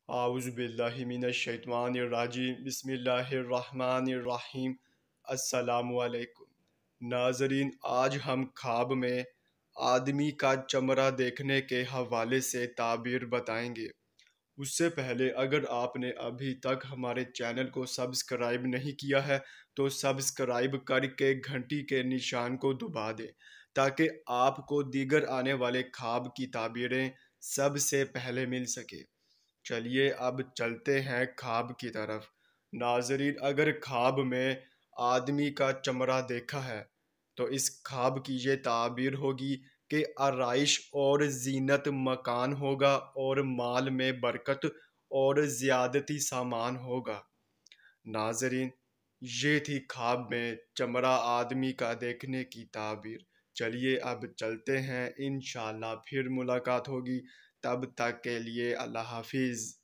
اعوذ باللہ من الشیطان الرجیم، بسم اللہ الرحمن الرحیم۔ السلام علیکم ناظرین، آج ہم خواب میں آدمی کا چمڑا دیکھنے کے حوالے سے تعبیر بتائیں گے۔ اس سے پہلے اگر آپ نے ابھی تک ہمارے چینل کو سبسکرائب نہیں کیا ہے تو سبسکرائب کر کے گھنٹی کے نشان کو دبا دیں تاکہ آپ کو دیگر آنے والے خواب کی تعبیریں سب سے پہلے مل سکے۔ چلیے اب چلتے ہیں خواب کی طرف۔ ناظرین، اگر خواب میں آدمی کا چمڑا دیکھا ہے تو اس خواب کی یہ تعبیر ہوگی کہ آرائش اور زینت مکان ہوگا اور مال میں برکت اور زیادتی سامان ہوگا۔ ناظرین، یہ تھی خواب میں چمڑا آدمی کا دیکھنے کی تعبیر۔ چلیے اب چلتے ہیں، انشاءاللہ پھر ملاقات ہوگی، تب تک کے لیے اللہ حافظ۔